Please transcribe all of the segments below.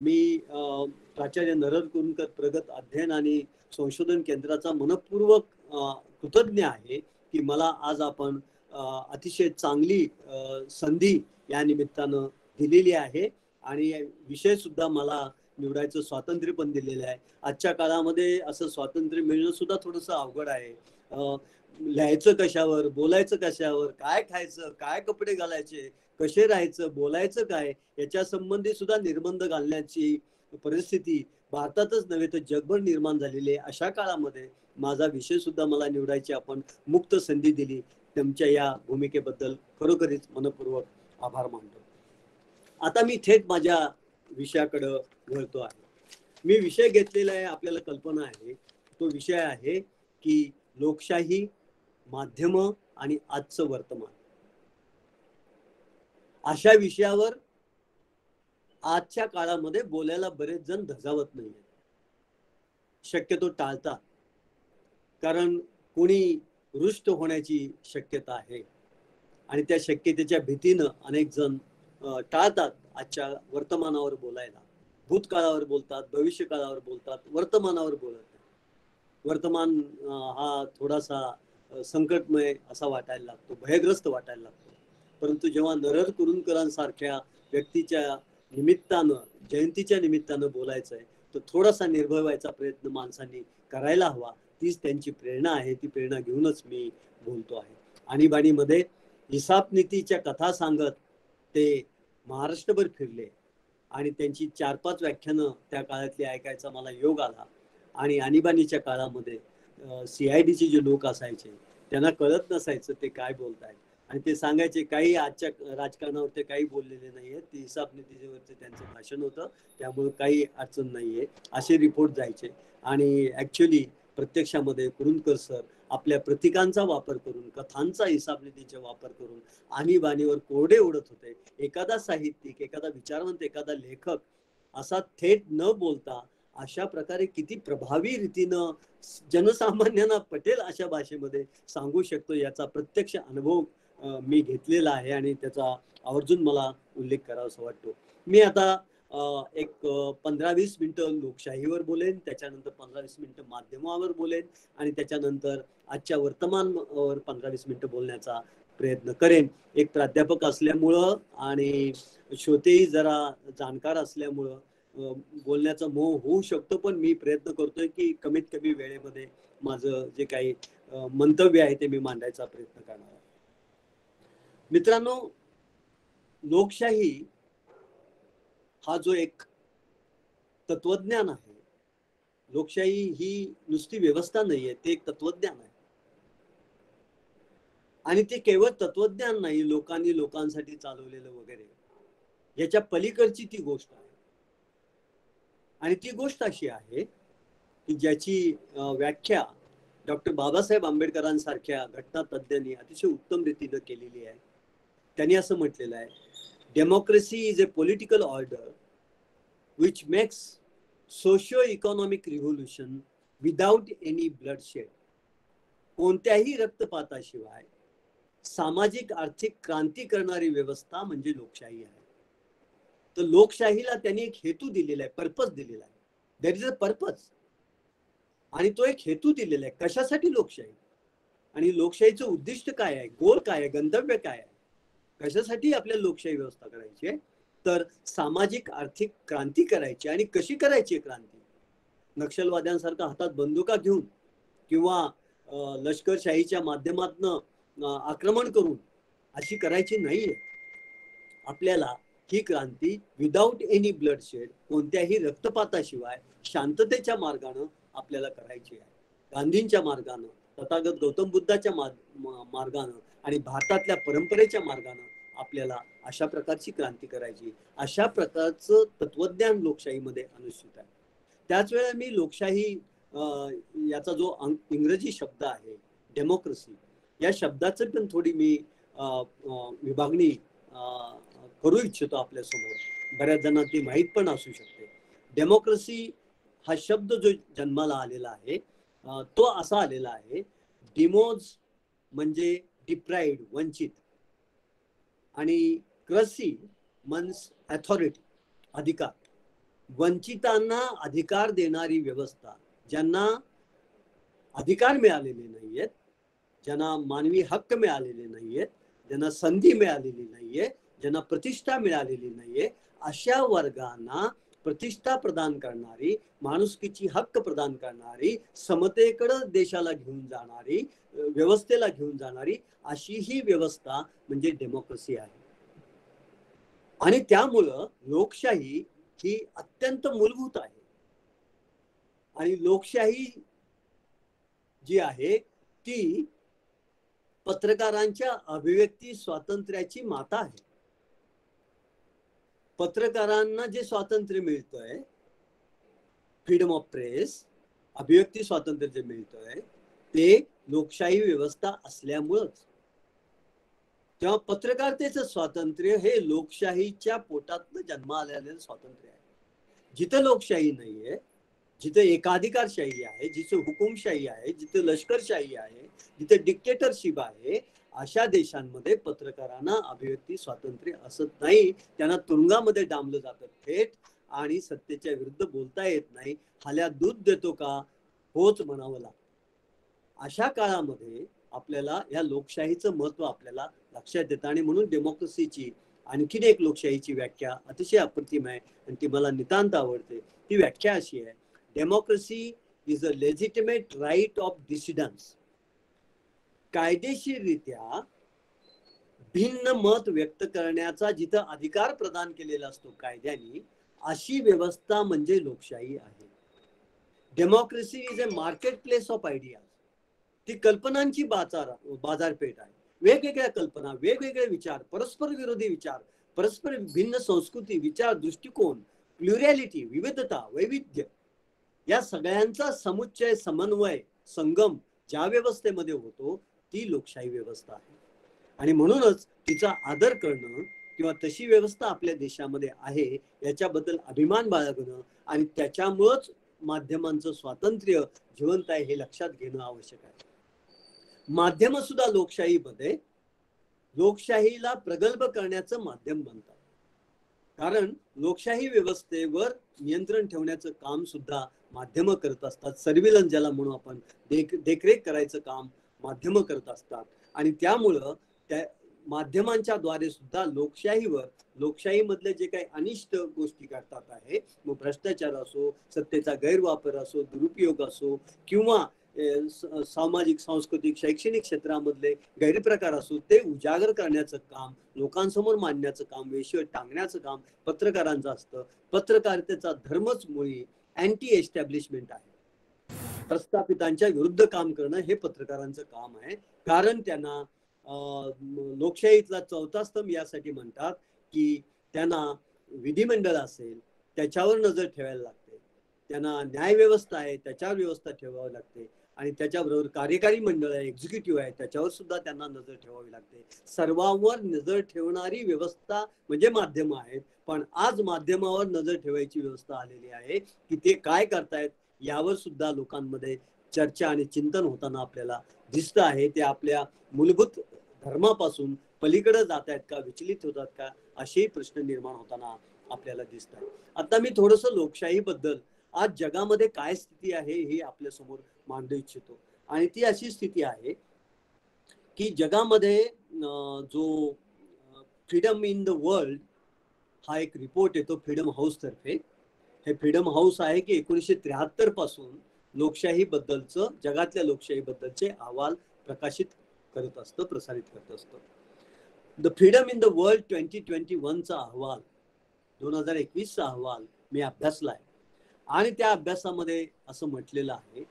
मी प्राचार्य नरहर कुरुंकर प्रगत अध्ययन आणि संशोधन केंद्राचा मनपूर्वक कृतज्ञ आहे की मला आज आपण अतिशय चांगली संधी या निमित्तानं दिलेली आहे आणि विषय सुद्धा मला निवडायचं स्वातंत्र्य पण दिलेलं आहे. आजच्या काळामध्ये असं स्वातंत्र्य मिळणं सुद्धा थोडंसं अवघड आहे. लिहायचं कशावर, बोलायचं कशावर, काय खायचं, काय कपडे घालायचे, कसे राहायचं, बोलायचं काय, याच्या संबंधी सुद्धा निर्बंध घालण्याची परिस्थिती भारतातच नव्हे तर जगभर निर्माण झालेली आहे. अशा काळामध्ये माझा विषय सुद्धा मला निवडायची आपण मुक्त संधी दिली. तुमच्या या भूमिकेबद्दल खरोखरीच मनपूर्वक आभार मानतो. आता मी थेट माझ्या विषयाकडे वळतो आहे. मी विषय घेतलेला आहे, आपल्याला कल्पना आहे. तो विषय आहे की लोकशाही, माध्यम आणि आजचं वर्तमान. अशा विषयावर आजच्या काळामध्ये बोलायला बरेच जण धजावत नाही, शक्यतो टाळतात. कारण कोणी रुष्ट होण्याची शक्यता आहे आणि त्या शक्यतेच्या भीतीनं अनेक जण टाळतात आजच्या वर्तमानावर बोलायला. भूतकाळावर बोलतात, भविष्यकाळावर बोलतात, वर्तमानावर बोलत नाही. वर्तमान हा थोडासा संकटमय असा वाटायला लागतो, भयग्रस्त वाटायला लागतो. परंतु जेव्हा नरहर कुरुंकरांसारख्या व्यक्तीच्या निमित्तानं, जयंतीच्या निमित्तानं बोलायचं आहे, तर थोडासा निर्भय व्हायचा प्रयत्न माणसांनी करायला हवा. तीच त्यांची प्रेरणा आहे. ती प्रेरणा घेऊनच मी बोलतो आहे. आणीबाणीमध्ये हिसाबनीतीच्या कथा सांगत ते महाराष्ट्रभर फिरले आणि त्यांची 4-5 व्याख्यानं त्या काळातली ऐकायचा मला योग आला. आणि आणीबाणीच्या काळामध्ये CIDचे जे लोक असायचे त्यांना कळत नसायचं ते काय बोलतायत आणि ते सांगायचे काही आजच्या राजकारणावर ते काही बोललेले नाहीये, ते हिसाबनीतीवरचे त्यांचं भाषण होतं, त्यामुळे काही अडचण नाहीये असे रिपोर्ट जायचे. आणि ऍक्च्युली प्रत्यक्षामध्ये कुरुंदकर सर आपल्या प्रतीकांचा वापर करून, कथांचा हिसाबनीतीचा वापर करून आणीबाणीवर कोरडे उडत होते. एखादा साहित्यिक, एखादा विचारवंत, एखादा लेखक असा थेट न बोलता अशा प्रकारे किती प्रभावी रीतीनं जनसामान्यांना पटेल अशा भाषेमध्ये सांगू शकतो याचा प्रत्यक्ष अनुभव मी घेतलेला आहे आणि त्याचा आवर्जून मला उल्लेख करावासा वाटतो. मी आता एक 15-20 मिनिटं लोकशाहीवर बोलेन, त्याच्यानंतर 15-20 मिनिटं माध्यमावर बोलेन आणि त्याच्यानंतर आजच्या वर्तमानावर 15-20 मिनिटं बोलण्याचा प्रयत्न करेन. एक प्राध्यापक असल्यामुळं आणि श्रोतेही जरा जाणकार असल्यामुळं बोलण्याचा मोह होऊ शकतो, पण मी प्रयत्न करतोय की कमीत कमी वेळेमध्ये माझं जे काही मंतव्य आहे ते मी मांडायचा प्रयत्न करणार आहे. मित्रांनो, लोकशाही हा जो एक तत्वज्ञान आहे, लोकशाही ही नुसती व्यवस्था नाहीये, ते एक तत्वज्ञान आहे. आणि ते केवळ तत्वज्ञान नाही, लोकांनी लोकांसाठी चालवलेलं वगैरे, याच्या पलीकडची ती गोष्ट आहे. आणि ती गोष्ट अशी आहे की ज्याची व्याख्या डॉक्टर बाबासाहेब आंबेडकरांसारख्या घटना तज्ञांनी अतिशय उत्तम रीतीनं केलेली आहे. त्यांनी असं म्हटलेलं आहे, democracy is a political order which makes socio economic revolution without any bloodshed. कोणत्याही रक्तपाताशिवाय सामाजिक आर्थिक क्रांती करणारी व्यवस्था म्हणजे लोकशाही आहे. तर लोकशाहीला त्यांनी एक हेतू दिलेला आहे, पर्पज दिलेला आहे. There is a purpose. आणि तो एक हेतू दिलेला आहे. कशासाठी लोकशाही आणि लोकशाहीचं उद्दिष्ट काय आहे, गोल काय आहे, गंतव्य काय आहे, कशासाठी आपल्याला लोकशाही व्यवस्था करायची आहे, तर सामाजिक आर्थिक क्रांती करायची. आणि कशी करायची क्रांती? नक्षलवाद्यांसारखा हातात बंदुका घेऊन किंवा लष्करशाहीच्या माध्यमातून आक्रमण करून अशी करायची नाहीये. आपल्याला ही क्रांती विदाउट एनी ब्लडशेड, कोणत्याही रक्तपाताशिवाय शांततेच्या मार्गानं आपल्याला करायची आहे. गांधींच्या मार्गानं, तथागत गौतम बुद्धाच्या मार्गानं आणि भारतातल्या परंपरेच्या मार्गानं आपल्याला अशा प्रकारची क्रांती करायची. अशा प्रकारचं तत्वज्ञान लोकशाहीमध्ये अनुसूचित आहे. त्याच वेळेला मी लोकशाही याचा जो इंग्रजी शब्द आहे डेमोक्रेसी, या शब्दाचं पण थोडी मी विभागणी करू इच्छितो आपल्यासमोर. बऱ्याच जणांना ती माहीत पण असू शकते. डेमोक्रेसी हा शब्द जो जन्माला आलेला आहे तो असा आलेला आहे, डिमोज म्हणजे डिप्राइड, वंचित, आणि क्रसी मन्स अथॉरिटी, अधिकार. वंचितांना अधिकार देणारी व्यवस्था, ज्यांना अधिकार मिळालेले नाहीयेत, ज्यांना मानवी हक्क मिळालेले नाहीयेत, ज्यांना संधी मिळालेली नाहीये, ज्यांना प्रतिष्ठा मिळालेली नाहीये, अशा वर्गांना प्रतिष्ठा प्रदान करणारी, माणुसकीची हक्क प्रदान करणारी, समतेकडे देशाला घेऊन जाणारी, व्यवस्थेला घेऊन जाणारी अशी ही व्यवस्था म्हणजे डेमोक्रेसी आहे. आणि त्यामुळं लोकशाही ही अत्यंत मूलभूत आहे. आणि लोकशाही जी आहे ती पत्रकारांच्या अभिव्यक्ती स्वातंत्र्याची माता आहे. पत्रकारांना जे स्वातंत्र्य मिळतंय, फ्रीडम ऑफ प्रेस, अभिव्यक्ती स्वातंत्र्य जे मिळतंय, ते लोकशाही व्यवस्था असल्यामुळंच. तेव्हा पत्रकारितेचं स्वातंत्र्य हे लोकशाहीच्या पोटातनं जन्माला आलेलं स्वातंत्र्य आहे. जिथं लोकशाही नाहीये, जिथे एकाधिकारशाही आहे, जिथे हुकुमशाही आहे, जिथे लष्करशाही आहे, जिथे डिक्टेटरशिप आहे, अशा देशांमध्ये पत्रकारांना अभिव्यक्ती स्वातंत्र्य असत नाही. त्यांना तुरुंगामध्ये डांबलं जातं थेट, आणि सत्तेच्या विरुद्ध बोलता येत नाही. हाल्या दूध देतो का, होच म्हणावं लागतं. अशा काळामध्ये आपल्याला या लोकशाहीचं महत्व आपल्याला लक्षात येतं. आणि म्हणून डेमोक्रेसीची आणखीन एक लोकशाहीची व्याख्या अतिशय अप्रतिम आहे आणि ती मला नितांत आवडते. ती व्याख्या अशी आहे: democracy is a legitimate right of dissidence. कायदेशीररित्या भिन्न मत व्यक्त करण्याचा जिथं अधिकार प्रदान केलेला असतो कायद्याने, अशी व्यवस्था म्हणजे लोकशाही आहे. Democracy is a market place of ideas. ती कल्पनांची बाजारपेठ आहे. वेगवेगळ्या कल्पना, वेगवेगळे विचार, परस्पर विरोधी विचार, परस्पर भिन्न संस्कृती, विचार, दृष्टिकोन, प्लुरॅलिटी, विविधता, वैविध्य, या सगळ्यांचा समुच्चय, समन्वय, संगम ज्या व्यवस्थेमध्ये होतो ती लोकशाही व्यवस्था आहे. आणि म्हणूनच तिचा आदर करणं किंवा तशी व्यवस्था आपल्या देशामध्ये आहे याच्याबद्दल अभिमान बाळगणं आणि त्याच्यामुळंच माध्यमांचं स्वातंत्र्य जिवंत आहे हे लक्षात घेणं आवश्यक आहे. माध्यम सुद्धा लोकशाहीमध्ये लोकशाहीला प्रगल्भ करण्याचं माध्यम बनतात. कारण लोकशाही व्यवस्थेवर नियंत्रण ठेवण्याचं काम सुद्धा माध्यम करत असतात. सर्व्हिलन्स ज्याला म्हणून आपण, देखरेख करायचं काम माध्यम करत असतात. आणि त्यामुळं त्या माध्यमांच्या द्वारे सुद्धा लोकशाहीवर, लोकशाहीमधले जे काही अनिष्ट गोष्टी करतात आहे, मग भ्रष्टाचार असो, सत्तेचा गैरवापर असो, दुरुपयोग असो, किंवा सामाजिक, सांस्कृतिक, शैक्षणिक क्षेत्रामधले गैरप्रकार असो, ते उजागर करण्याचं काम, लोकांसमोर मांडण्याचं काम, वेशीवर टांगण्याचं काम पत्रकारांचं असतं. पत्रकारितेचा धर्मच मुळी अँटी एस्टॅब्लिशमेंट आहे. प्रस्थापितांच्या विरुद्ध काम करणं हे पत्रकारांचं काम आहे. कारण त्यांना लोकशाहीतला चौथा स्तंभ यासाठी म्हणतात की त्यांना विधिमंडळ असेल त्याच्यावर नजर ठेवायला लागते, त्यांना न्याय व्यवस्था आहे त्याच्यावर व्यवस्था ठेवावी लागते, आणि त्याच्याबरोबर कार्यकारी मंडळ आहे, एक्झिक्युटिव्ह आहे, त्याच्यावर सुद्धा त्यांना नजर ठेवावी लागते. सर्वांवर नजर ठेवणारी व्यवस्था म्हणजे माध्यम आहेत. पण आज माध्यमावर नजर ठेवायची व्यवस्था आलेली आहे की ते काय करतायत यावर सुद्धा लोकांमध्ये चर्चा आणि चिंतन होताना आपल्याला दिसतं आहे. ते आपल्या मूलभूत धर्मापासून पलीकडे जात आहेत का, विचलित होतात का, असे प्रश्न निर्माण होताना आपल्याला दिसत आहे. आता मी थोडंसं लोकशाहीबद्दल आज जगामध्ये काय स्थिती आहे हे आपल्या समोर मांडू इच्छितो. आणि ती अशी स्थिती आहे की जगामध्ये जो फ्रीडम इन द वर्ल्ड हा एक रिपोर्ट येतो फ्रीडम हाऊस तर्फे. हे फ्रीडम हाऊस आहे की 1973 पासून लोकशाही बद्दलचं, जगातल्या लोकशाही बद्दलचे अहवाल प्रकाशित करत असतं, प्रसारित करत असतं. The freedom in the world 2021चा अहवाल, 2021चा अहवाल मी अभ्यासलाय. आणि त्या अभ्यासामध्ये असं म्हटलेलं आहे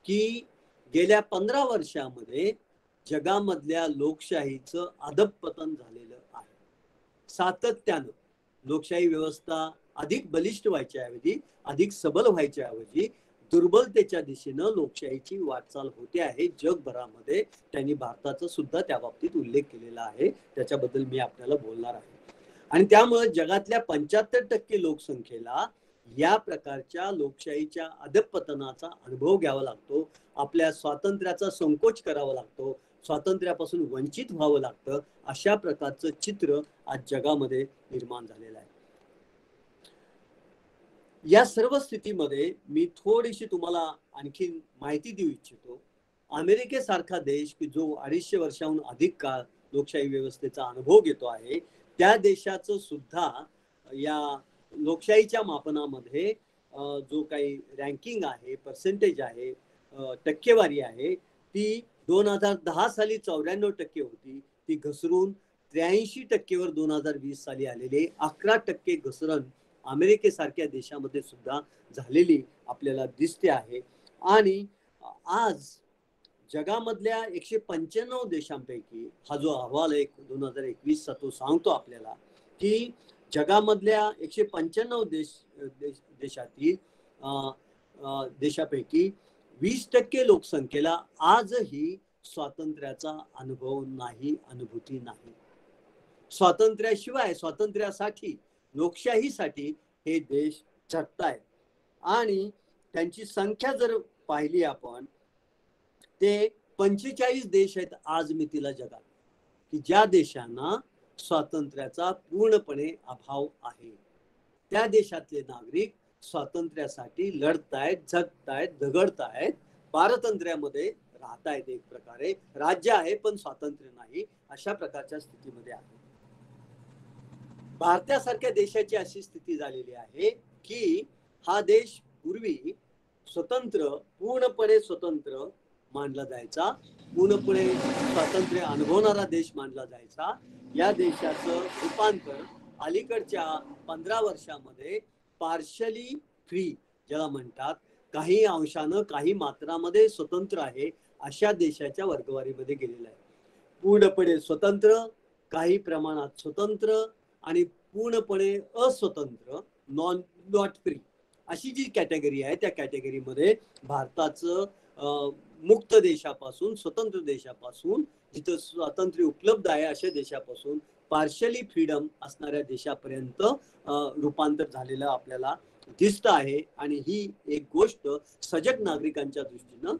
की गेल्या 15 वर्षामध्ये जगामधल्या लोकशाहीचं अधःपतन झालेलं आहे. सातत्यानं लोकशाही व्यवस्था अधिक बलिष्ठ व्हायच्या ऐवजी, अधिक सबल व्हायच्या ऐवजी दुर्बलतेच्या दिशेनं लोकशाहीची वाटचाल होते आहे जगभरामध्ये. त्यांनी भारताचा सुद्धा त्या बाबतीत उल्लेख केलेला आहे, त्याच्याबद्दल मी आपल्याला बोलणार आहे. आणि त्यामुळे जगातल्या 75% लोकसंख्येला या प्रकारच्या लोकशाहीच्या अधःपतनाचा अनुभव घ्यावा लागतो. आपल्या स्वातंत्र्याचा संकोच करावा लागतो, स्वातंत्र्यापासून वंचित व्हावं लागतं. अशा प्रकारचं चित्र आज जगामध्ये निर्माण झालेलं आहे. या सर्व स्थितीमध्ये मी थोडीशी तुम्हाला आणखीन माहिती देऊ इच्छितो. अमेरिकेसारखा देश की जो 250 वर्षाहून अधिक काळ लोकशाही व्यवस्थेचा अनुभव घेतो आहे, त्या देशाचं सुद्धा या लोकशाहीच्या मापनामध्ये जो काही रँकिंग आहे, पर्सेंटेज आहे, टक्केवारी आहे, ती 2010 साली 94% होती, ती घसरून 83% 2020 साली आलेली 11% घसरण अमेरिकेसारख्या देशामध्ये सुद्धा झालेली आपल्याला दिसते आहे. आणि आज जगामधल्या 195 देशांपैकी हा जो अहवाल आहे 2021चा तो सांगतो आपल्याला की जगामधल्या 195 देशातील देशापैकी 20% लोकसंख्येला आजही स्वातंत्र्याचा अनुभव नाही, अनुभूती नाही. स्वातंत्र्याशिवाय, स्वातंत्र्यासाठी, लोकशाहीसाठी हे देश झटतायत. आणि त्यांची संख्या जर पाहिली आपण, ते 45 देश आहेत आज मितीला जगात की ज्या देशांना स्वातंत्र्याचा पूर्णपणे अभाव आहे. त्या देशातले नागरिक स्वातंत्र्यासाठी लढतायत, झटतायत, झगडतायत, पारतंत्र्यामध्ये राहतायत. एक प्रकारे राज्य आहे पण स्वातंत्र्य नाही, अशा प्रकारच्या स्थितीमध्ये आहे. भारतासारख्या देशाची अशी स्थिती झालेली आहे की हा देश पूर्वी स्वतंत्र, पूर्णपणे स्वतंत्र मानला जायचा, पूर्णपणे स्वातंत्र्य अनुभवणारा देश मानला जायचा. या देशाचं रूपांतर अलीकडच्या 15 वर्षामध्ये पार्शली फ्री ज्याला म्हणतात, काही अंशानं, काही मात्रामध्ये स्वतंत्र आहे अशा देशाच्या वर्गवारीमध्ये गेलेला आहे. पूर्णपणे स्वतंत्र, काही प्रमाणात स्वतंत्र आणि पूर्णपणे अस्वतंत्र, नॉट फ्री, अशी जी कॅटेगरी आहे त्या कॅटेगरीमध्ये भारताचं मुक्त देशापासून, स्वतंत्र देशापासून, जिथं स्वातंत्र्य उपलब्ध आहे अशा देशापासून पार्शली फ्रीडम असणाऱ्या देशापर्यंत रूपांतर झालेलं आपल्याला दिसतं आहे. आणि ही एक गोष्ट सजग नागरिकांच्या दृष्टीनं,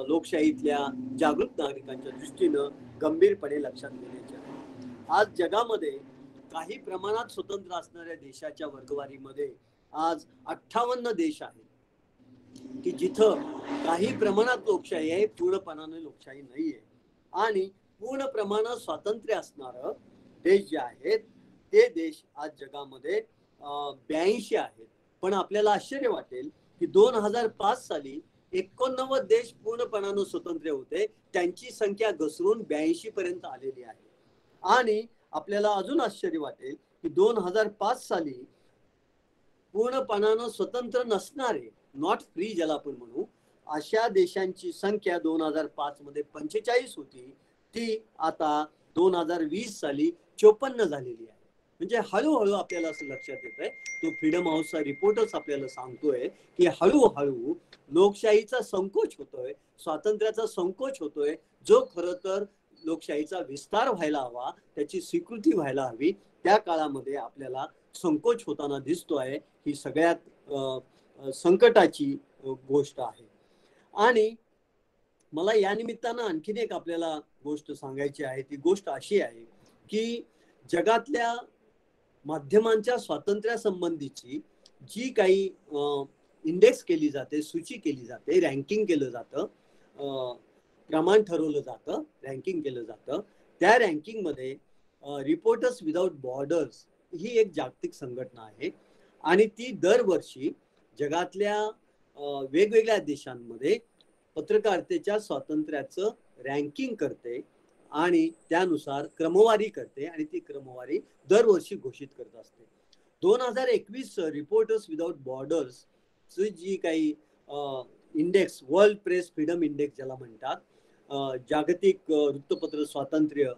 लोकशाहीतल्या जागृत नागरिकांच्या दृष्टीनं गंभीरपणे लक्षात घेण्याची आहे. आज जगामध्ये काही प्रमाणात स्वतंत्र असणाऱ्या देशाच्या वर्गवारीमध्ये आज 58 देश आहेत की जिथं काही प्रमाणात लोकशाही आहे, पूर्णपणाने लोकशाही नाहीये. आणि पूर्ण प्रमाणात स्वातंत्र्य असणारं देश जे आहेत ते देश आज जगामध्ये 82 आहेत. पण आपल्याला आश्चर्य वाटेल की 2005 साली 89 देश पूर्णपणानं स्वतंत्र होते, त्यांची संख्या घसरून 82 पर्यंत आलेली आहे. आणि आपल्याला अजून आश्चर्य वाटेल की 2005 साली पूर्णपणानं स्वतंत्र नसणारे, नॉट फ्री ज्याला आपण म्हणू, अशा देशांची संख्या 2005 मध्ये 45 होती, ती आता 2020 साली 54 झालेली आहे. म्हणजे हळूहळू आपल्याला असं लक्षात येत आहे, तो फ्रीडम हाऊसचा रिपोर्टच आपल्याला सांगतोय की हळूहळू लोकशाहीचा संकोच होतोय, स्वातंत्र्याचा संकोच होतोय, जो खरं तर लोकशाहीचा विस्तार व्हायला हवा, त्याची स्वीकृती व्हायला हवी, त्या काळामध्ये आपल्याला संकोच होताना दिसतो आहे. ही सगळ्यात संकटाची गोष्ट आहे. आणि मला या निमित्तानं आणखीन एक आपल्याला गोष्ट सांगायची आहे. ती गोष्ट अशी आहे की जगातल्या माध्यमांच्या स्वातंत्र्यासंबंधीची जी काही इंडेक्स केली जाते, सूची केली जाते, रँकिंग केलं जातं, प्रमाण ठरवलं जातं, रँकिंग केलं जातं, त्या रँकिंगमध्ये रिपोर्टर्स विदाउट बॉर्डर्स ही एक जागतिक संघटना आहे. आणि ती दरवर्षी जगातल्या वेगवेगळ्या देशांमध्ये पत्रकारितेच्या स्वातंत्र्याचं रँकिंग करते आणि त्यानुसार क्रमवारी करते आणि ती क्रमवारी दरवर्षी घोषित करत असते. 2021 रिपोर्टर्स विदाउट बॉर्डर्स जी काही index, world press freedom index ज्याला म्हणतात, जागतिक वृत्तपत्र स्वातंत्र्य,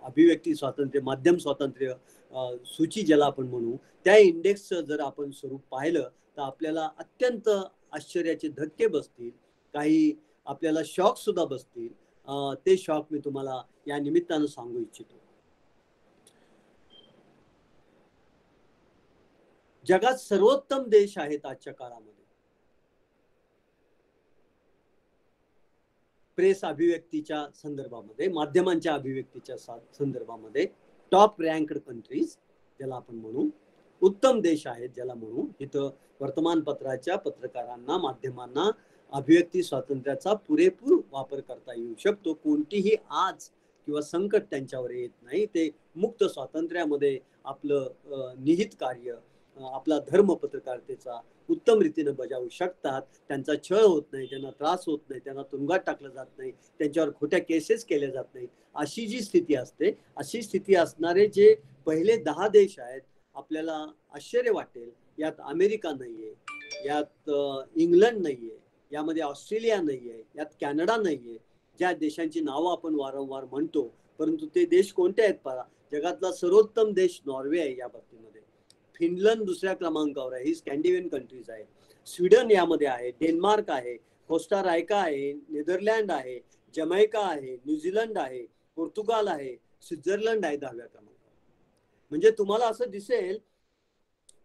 अभिव्यक्ती स्वातंत्र्य, माध्यम स्वातंत्र्य सूची ज्याला आपण म्हणू, त्या इंडेक्सचं जर आपण स्वरूप पाहिलं तर आपल्याला अत्यंत आश्चर्याचे धक्के बसतील, काही आपल्याला शॉक सुद्धा बसतील. ते शॉक मी तुम्हाला या निमित्तानं सांगू इच्छितो. जगात सर्वोत्तम देश आहेत आजच्या काळामध्ये प्रेस अभिव्यक्तीच्या संदर्भामध्ये, माध्यमांच्या अभिव्यक्तीच्या संदर्भामध्ये. टॉप रँक्ड कंट्रीज ज्याला आपण म्हणू, उत्तम देश आहेत ज्याला म्हणू. इथं वर्तमानपत्राच्या पत्रकारांना, माध्यमांना अभिव्यक्ती स्वातंत्र्याचा पुरेपूर वापर करता येऊ शकतो. कोणतीही आज किंवा संकट त्यांच्यावर येत नाही. ते मुक्त स्वातंत्र्यामध्ये आपलं निहित कार्य, आपला धर्म पत्रकारितेचा उत्तम रीतीने बजावू शकतात. त्यांचा छळ होत नाही, त्यांना त्रास होत नाही, त्यांना तुरुंगात टाकलं जात नाही, त्यांच्यावर खोट्या केसेस केल्या जात नाहीत. अशी जी स्थिती असते, अशी स्थिती असणारे जे पहिले 10 देश आहेत, आपल्याला आश्चर्य वाटेल, यात अमेरिका नाहीये, यात इंग्लंड नाहीये, यामध्ये ऑस्ट्रेलिया नाहीये, यात कॅनडा नाहीये, ज्या देशांची नावं आपण वारंवार म्हणतो. परंतु ते देश कोणते आहेत पहा. जगातला सर्वोत्तम देश नॉर्वे आहे या बाबतीमध्ये. फिनलंड दुसऱ्या क्रमांकावर आहे, ही स्कॅन्डिनेव्हियन कंट्रीज आहे. स्वीडन यामध्ये आहे, डेन्मार्क आहे, कोस्टा रायका आहे, नेदरलँड आहे, जमैका आहे, न्यूझीलंड आहे, पोर्तुगाल आहे, स्वित्झर्लंड आहे 10व्या क्रमांकावर. म्हणजे तुम्हाला असं दिसेल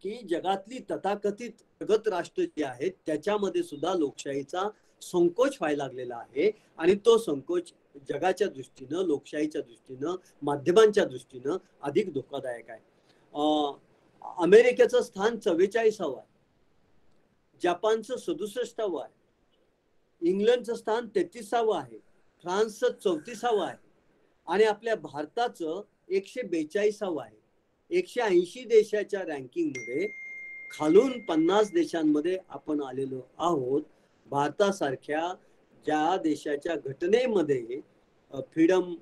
की जगातली तथाकथित प्रगत राष्ट्र जी आहेत त्याच्यामध्ये सुद्धा लोकशाहीचा संकोच व्हायला लागलेला आहे. आणि तो संकोच जगाच्या दृष्टीनं, लोकशाहीच्या दृष्टीनं, माध्यमांच्या दृष्टीनं अधिक धोकादायक आहे. अमेरिकेचं स्थान 44व आहे, जपानचं 67व आहे, इंग्लंडचं स्थान 33व आहे, फ्रान्सचं 34व आहे आणि आपल्या भारताचं 142व आहे. 180 देशाच्या रँकिंगमध्ये खालून 50 देशांमध्ये आपण आलेलो आहोत. भारतासारख्या ज्या देशाच्या घटनेमध्ये फ्रीडम,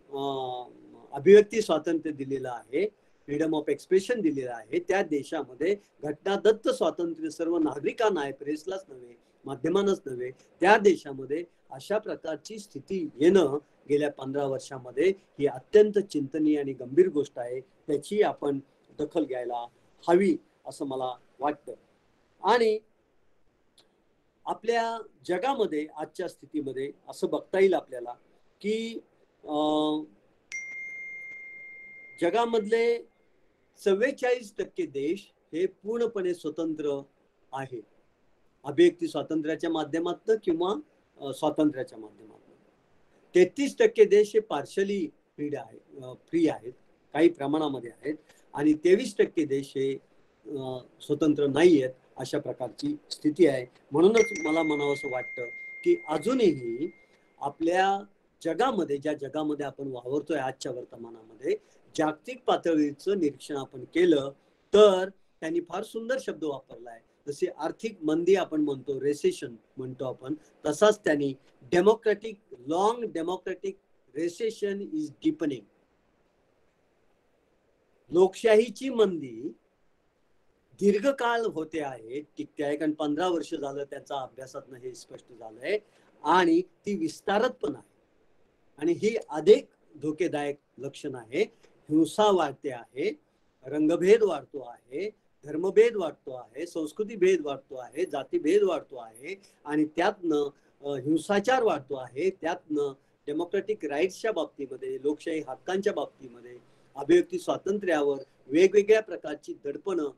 अभिव्यक्ती स्वातंत्र्य दिलेलं आहे, फ्रीडम ऑफ एक्सप्रेशन दिलेलं आहे, त्या देशामध्ये घटनादत्त स्वातंत्र्य सर्व नागरिकांना आहे, प्रेसलाच नव्हे, माध्यमांनाच नव्हे, त्या देशामध्ये अशा प्रकारची स्थिती येणं गेल्या 15 वर्षामध्ये ही अत्यंत चिंतनीय आणि गंभीर गोष्ट आहे. त्याची आपण दखल घ्यायला हवी असं मला वाटतं. आणि आपल्या जगामध्ये आजच्या स्थितीमध्ये असं बघता येईल आपल्याला की जगामधले 44% देश हे पूर्णपणे स्वतंत्र आहेत, अभिव्यक्ती स्वातंत्र्याच्या माध्यमातून किंवा स्वातंत्र्याच्या माध्यमातून. 33% देश हे पार्शली फ्री आहेत, काही प्रमाणामध्ये आहेत, आणि 23% देश हे स्वतंत्र नाही आहेत. अशा प्रकारची स्थिती आहे. म्हणूनच मला म्हणावंसं वाटतं की अजूनही आपल्या जगामध्ये, ज्या जगामध्ये आपण वावरतोय आजच्या वर्तमानामध्ये, जागतिक पातळीचं निरीक्षण आपण केलं तर त्यांनी फार सुंदर शब्द वापरलाय. जसे आर्थिक मंदी आपण म्हणतो, रेसेशन म्हणतो आपण, तसाच त्यांनी long democratic recession is deepening. लोकशाहीची मंदी दीर्घकाळ होते आहे, टिकते आहे, कारण 15 वर्ष झालं त्याचा अभ्यासातनं हे स्पष्ट झालंय, आणि ती विस्तारत पण आहे. आणि ही अधिक धोकेदायक लक्षण आहे. हिंसा वाढते आहे, रंगभेद वाढतो आहे, धर्मभेद वाढतो आहे, संस्कृती भेद वाढतो आहे, जातीभेद वाढतो आहे, आणि त्यातनं हिंसाचार वाढतो आहे. त्यातनं डेमोक्रेटिक राईट्सच्या बाबतीमध्ये, लोकशाही हक्कांच्या बाबतीमध्ये, अभिव्यक्ती स्वातंत्र्यावर वेगवेगळ्या प्रकारची दडपणं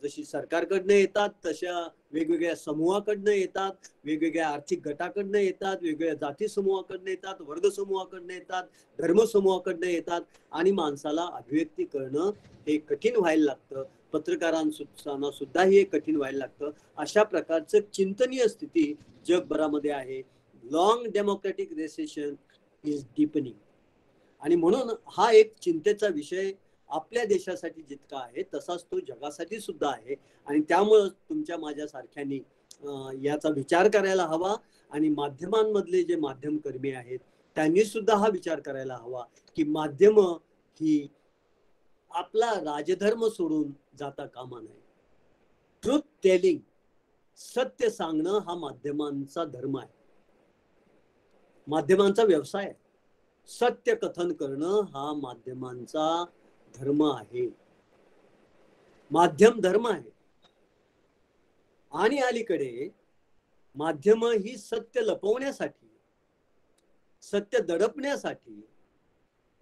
जशी सरकारकडनं येतात, तशा वेगवेगळ्या समूहाकडनं येतात, वेगवेगळ्या आर्थिक गटाकडनं येतात, वेगवेगळ्या जाती समूहाकडनं येतात, वर्ग समूहाकडनं येतात, धर्म समूहाकडनं येतात, आणि माणसाला अभिव्यक्ती करणं हे कठीण व्हायला लागतं. पत्रकारांना सुद्धा हे कठीण व्हायला लागतं. अशा प्रकारचं चिंतनीय स्थिती जगभरामध्ये आहे. Long democratic recession is deepening. आणि म्हणून हा एक चिंतेचा विषय आपल्या देशासाठी जितका आहे तसाच तो जगासाठी सुद्धा आहे. आणि त्यामुळं तुमच्या माझ्यासारख्यांनी याचा विचार करायला हवा, आणि माध्यमांमधले जे माध्यमकर्मी आहेत त्यांनी सुद्धा हा विचार करायला हवा की माध्यम ही आपला राजधर्म सोडून जाता कामा नये. ट्रुथ टेलिंग, सत्य सांगणं हा माध्यमांचा धर्म आहे, माध्यमांचा व्यवसाय आहे. सत्य कथन करणं हा माध्यमांचा धर्म आहे, माध्यम धर्म आहे. आणि अलीकडे माध्यम ही सत्य लपवण्यासाठी, सत्य दडपण्यासाठी,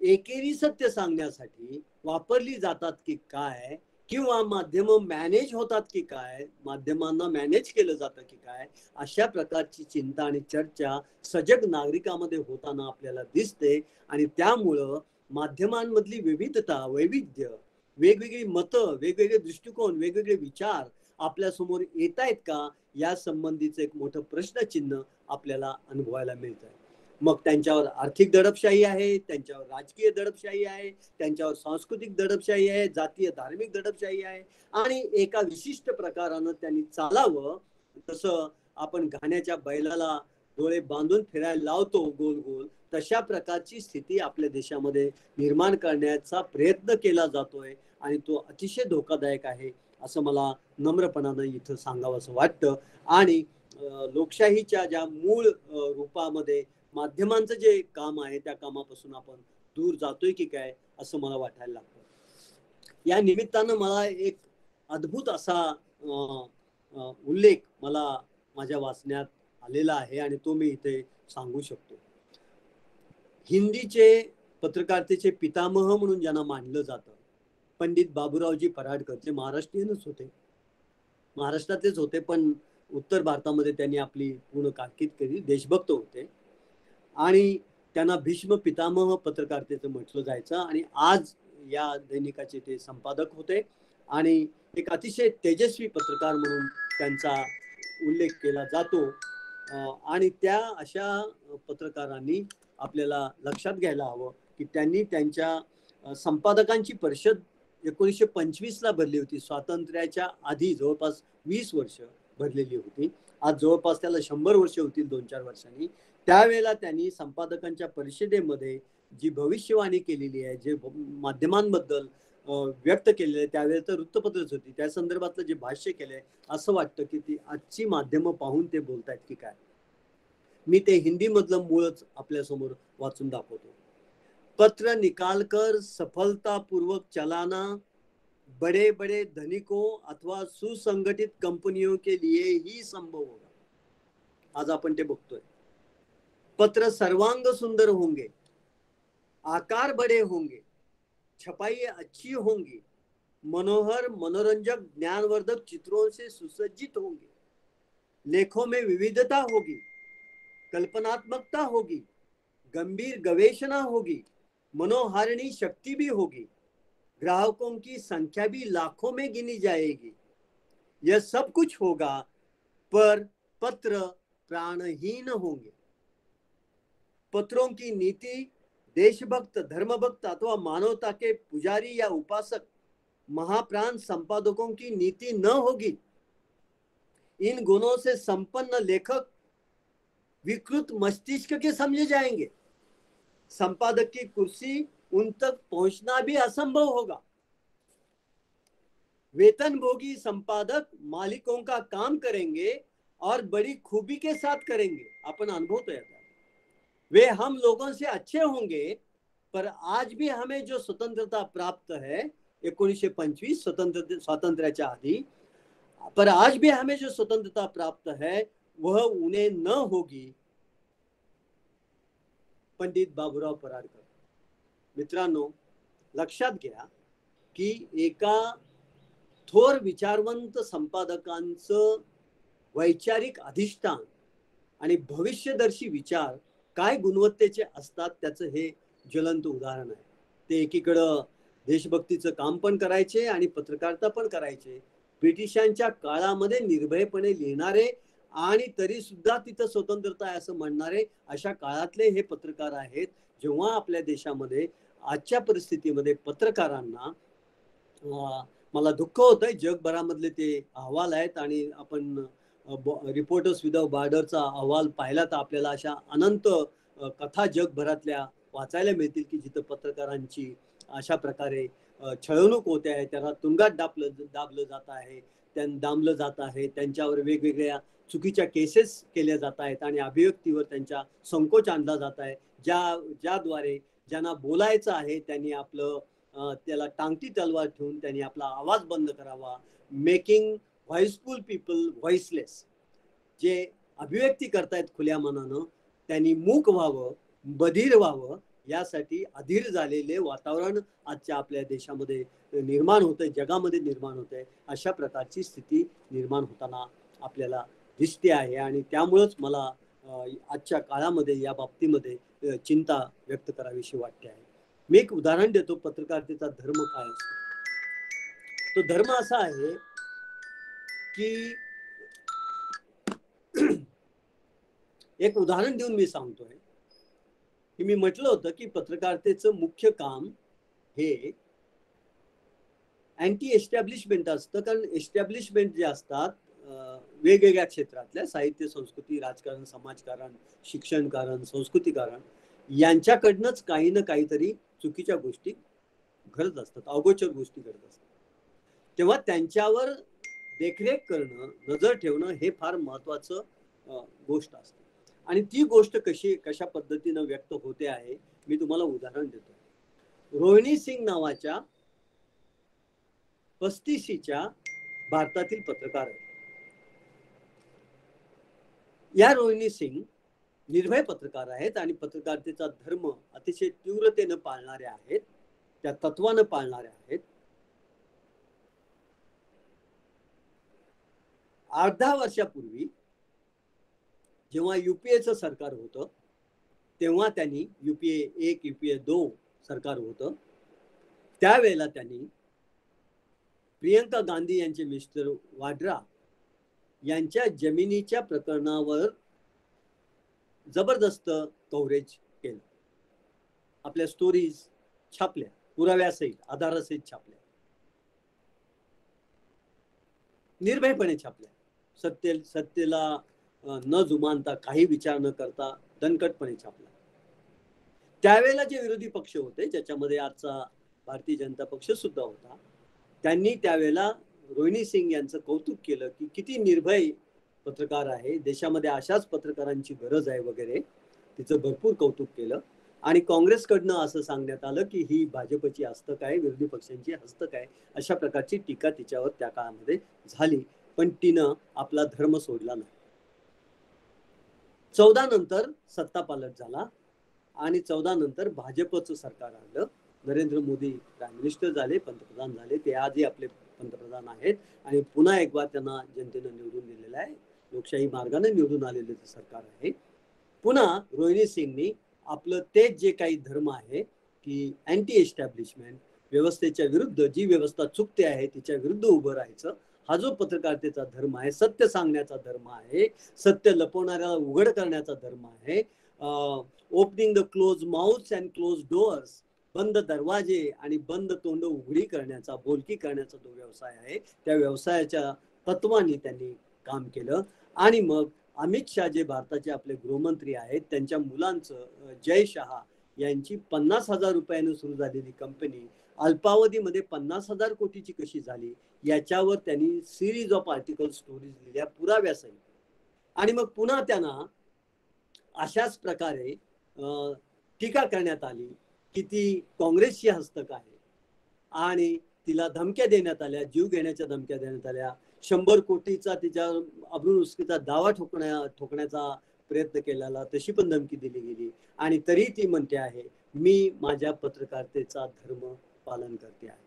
एकेरी सत्य सांगण्यासाठी वापरली जातात की काय, किंवा माध्यम मॅनेज होतात की काय, माध्यमांना मॅनेज केलं जातं की काय, अशा प्रकारची चिंता आणि चर्चा सजग नागरिकांमध्ये होताना आपल्याला दिसते. आणि त्यामुळं माध्यमांमधली विविधता, वैविध्य, वेगवेगळी मतं, वेगवेगळे दृष्टिकोन, वेगवेगळे विचार आपल्या समोर येत आहेत का, या संबंधीचं एक मोठं प्रश्नचिन्ह आपल्याला अनुभवायला मिळत आहे. मग त्यांच्यावर आर्थिक दडपशाही आहे, त्यांच्यावर राजकीय दडपशाही आहे, त्यांच्यावर सांस्कृतिक दडपशाही आहे, जातीय धार्मिक दडपशाही आहे, आणि एका विशिष्ट प्रकारानं त्यांनी चालावं, तसं आपण गाण्याच्या बैलाला डोळे बांधून फिरायला लावतो गोल गोल, तशा प्रकारची स्थिती आपल्या देशामध्ये निर्माण करण्याचा प्रयत्न केला जातोय, आणि तो अतिशय धोकादायक आहे असं मला नम्रपणानं इथं सांगावं असं वाटतं. आणि लोकशाहीच्या ज्या मूळ रूपामध्ये माध्यमांचं जे काम आहे त्या कामापासून आपण दूर जातोय की काय असं मला वाटायला लागतं. या निमित्तानं मला एक अद्भुत असा उल्लेख मला माझ्या वाचण्यात आलेला आहे आणि तो मी इथे सांगू शकतो. हिंदीचे पत्रकारितेचे पितामह म्हणून ज्यांना मानलं जातं, पंडित बाबूरावजी पराडकर, जे महाराष्ट्रीयनच होते, महाराष्ट्रातलेच होते, पण उत्तर भारतामध्ये त्यांनी आपली पूर्ण कारकीर्द केली, देशभक्त होते, आणि त्यांना भीष्म पितामह पत्रकारितेचं म्हटलं जायचं. आणि आज या दैनिकाचे ते संपादक होते आणि एक अतिशय तेजस्वी पत्रकार म्हणून त्यांचा उल्लेख केला जातो. आणि त्या अशा पत्रकारांनी आपल्याला लक्षात घ्यायला हवं की त्यांनी त्यांच्या संपादकांची परिषद 1925ला भरली होती. स्वातंत्र्याच्या आधी जवळपास 20 वर्ष भरलेली होती. आज जवळपास त्याला 100 वर्ष होतील 2-4 वर्षांनी. त्यावेळेला त्यांनी संपादकांच्या परिषदेमध्ये जी भविष्यवाणी केलेली आहे, जे माध्यमांबद्दल व्यक्त केलेलं आहे, त्यावेळेस तर वृत्तपत्रच होती, त्या संदर्भातलं जे भाष्य केलंय, असं वाटतं की ती आजची माध्यमं पाहून ते बोलतायत की काय. मी ते हिंदी मधलं मूळच आपल्या समोर वाचून दाखवतो. पत्र निकालकर सफलतापूर्वक चलाना बड़े बड़े धनिकों अथवा सुसंगठित कंपनियों के लिए ही संभव होगा. आज आपण ते बघतोय. पत्र सर्वांग सुंदर होंगे, आकार बड़े होंगे, छपाई अच्छी होंगी, मनोहर मनोरंजक ज्ञानवर्धक चित्रों से सुसज्जित होंगे, लेखों में विविधता होगी, कल्पनात्मकता होगी, गंभीर गवेषणा होगी, मनोहारिणी शक्ति भी होगी, ग्राहकों की संख्या भी लाखों में गिनी जाएगी. यह सब कुछ होगा, पर पत्र प्राणहीन होंगे. पत्रों की नीति देशभक्त, धर्मभक्त अथवा मानवता के पुजारी या उपासक महाप्राण संपादकों की नीति न होगी. इन गुणों से संपन्न लेखक विकृत मस्तिष्क के समझे जाएंगे. संपादक की कुर्सी उन तक पहुंचना भी असंभव होगा. वेतनभोगी संपादक मालिकों का काम करेंगे और बड़ी खूबी के साथ करेंगे. अपन अनुभव तो है. वे हम लोगों से अच्छे होंगे, पर आज भी हमें जो स्वतंत्रता प्राप्त है 1925 स्वातंत्र्याच्या आधी, पर आज भी हमें जो स्वतंत्रता प्राप्त है वह उन्हें न होगी. पंडित बाबूराव पराडकर. मित्रांनो, लक्षात घ्या की एका थोर विचारवंत संपादकांचं वैचारिक अधिष्ठान आणि भविष्यदर्शी विचार काय गुणवत्तेचे असतात त्याचं हे ज्वलंत उदाहरण आहे. ते एकीकडं देशभक्तीचं काम पण करायचे आणि पत्रकारिता पण करायचे. ब्रिटिशांच्या काळामध्ये निर्भयपणे लिहिणारे आणि तरी सुद्धा तिथं स्वतंत्रता आहे असं म्हणणारे अशा काळातले हे पत्रकार आहेत. जेव्हा आपल्या देशामध्ये आजच्या परिस्थितीमध्ये पत्रकारांना, मला दुःख होतंय, जगभरामधले ते अहवाल आहेत आणि आपण रिपोर्टर्स विदाउट बॉर्डरचा अहवाल पाहिला तर आपल्याला अशा अनंत कथा जगभरातल्या वाचायला मिळतील की जिथं पत्रकारांची अशा प्रकारे छळवणूक होते आहे, त्यांना तुरुंगात दाबलं जात आहे, दाबलं जात आहे, त्यांच्यावर वेगवेगळ्या चुकीच्या केसेस केल्या जात आहेत आणि अभिव्यक्तीवर त्यांच्या संकोच आणला जात आहे, ज्याद्वारे ज्यांना बोलायचं आहे त्यांनी आपलं त्याला टांगती तलवार ठेवून त्यांनी आपला आवाज बंद करावा. Making voiceful people voiceless. जे अभिव्यक्ती करतायत खुल्या मनानं त्यांनी मूक व्हावं, बधीर व्हावं, यासाठी अधीर झालेले वातावरण आजच्या आपल्या देशामध्ये निर्माण होतंय, जगामध्ये निर्माण होतंय. अशा प्रकारची स्थिती निर्माण होताना आपल्याला दिसते आहे आणि त्यामुळेच मला आजच्या काळामध्ये या बाबतीमध्ये चिंता व्यक्त करावीशी वाटते आहे. मी एक उदाहरण देतो, पत्रकारितेचा धर्म काय असतो. तो धर्म असा आहे की एक उदाहरण देऊन मी सांगतोय की मी म्हटलं होतं की पत्रकारितेचं मुख्य काम हे अँटी एस्टॅब्लिशमेंट असतं. कारण एस्टॅब्लिशमेंट जे असतात वेगवेगळ्या क्षेत्रातल्या साहित्य, संस्कृती, राजकारण, समाजकारण, शिक्षणकारण, संस्कृतीकारण यांच्याकडनंच काही ना काहीतरी चुकीच्या गोष्टी घडत असतात, अगोचर गोष्टी घडत असतात. तेव्हा त्यांच्यावर देखरेख करणं, नजर ठेवणं हे फार महत्वाचं गोष्ट असते. आणि ती गोष्ट कशा पद्धतीनं व्यक्त होते आहे मी तुम्हाला उदाहरण देतो. रोहिणी सिंग नावाच्या 35च्या भारतातील पत्रकार आहेत. या रोहिणी सिंग निर्भय पत्रकार आहेत आणि पत्रकारितेचा धर्म अतिशय तीव्रतेनं पाळणारे आहेत, त्या तत्वानं पाळणारे आहेत. 8-10 वर्षापूर्वी जेव्हा युपीएचं सरकार होतं तेव्हा त्यांनी युपीए 1, युपीए 2 सरकार होतं, त्यावेळेला त्यांनी प्रियंका गांधी यांचे मिस्टर वाड्रा यांच्या जमिनीच्या प्रकरणावर जबरदस्त कव्हरेज केलं. आपल्या स्टोरीज छापल्या, पुराव्यासहित, आधारासहित छापल्या, निर्भयपणे छापल्या, सत्तेला न जुमानता, काही विचार न करता दणकटपणे छापला. त्यावेळेला जे विरोधी पक्ष होते, ज्याच्यामध्ये आजचा भारतीय जनता पक्ष सुद्धा होता, त्यांनी त्यावेळेला रोहिणी सिंग यांचं कौतुक केलं की किती निर्भय पत्रकार आहे, देशामध्ये अशाच पत्रकारांची गरज आहे वगैरे, तिचं भरपूर कौतुक केलं. आणि काँग्रेसकडनं असं सांगण्यात आलं की ही भाजपची हस्तक आहे, विरोधी पक्षांची हस्तक आहे, अशा प्रकारची टीका तिच्यावर त्या काळामध्ये झाली. पण तिनं आपला धर्म सोडला नाही. 14 नंतर सत्ता पालट झाला आणि 14 नंतर भाजपचं सरकार आलं. नरेंद्र मोदी प्राईम मिनिस्टर झाले, पंतप्रधान झाले. ते आजही आपले पंतप्रधान आहेत आणि पुन्हा एक बार त्यांना जनतेनं निवडून दिलेलं आहे. लोकशाही मार्गाने निवडून आलेले सरकार आहे. पुन्हा रोहिणी सिंगनी आपलं तेच जे काही धर्म आहे की अँटी एस्टॅब्लिशमेंट, व्यवस्थेच्या विरुद्ध, जी व्यवस्था चुकते आहे तिच्या विरुद्ध उभं राहायचं, हा जो पत्रकारितेचा धर्म आहे, सत्य सांगण्याचा धर्म आहे, सत्य लपवणाऱ्याला उघड करण्याचा धर्म आहे, opening the close mouths and close doors, बंद दरवाजे आणि बंद तोंड उघडी करण्याचा, बोलकी करण्याचा जो व्यवसाय आहे, त्या व्यवसायाच्या तत्वाने त्यांनी काम केलं. आणि मग अमित शहा जे भारताचे आपले गृहमंत्री आहेत, त्यांच्या मुलांचं जय शहा यांची 50,000 रुपयानं सुरू झालेली कंपनी अल्पावधीमध्ये 50,000 कोटीची कशी झाली, याच्यावर त्यांनी सिरीज ऑफ आर्टिकल स्टोरीज लिहिल्या, पुराव्यासहित. आणि मग पुन्हा त्यांना अशाच प्रकारे टीका करण्यात आली की ती काँग्रेसची हस्तक आहे आणि तिला धमक्या देण्यात आल्या, जीव घेण्याच्या धमक्या देण्यात आल्या, 100 कोटीचा तिच्या अब्रूनुस्कीचा दावा ठोकण्याचा प्रयत्न केलेला, तशी पण धमकी दिली गेली. आणि तरी ती म्हणते आहे मी माझ्या पत्रकारितेचा धर्म पालन करते आहे,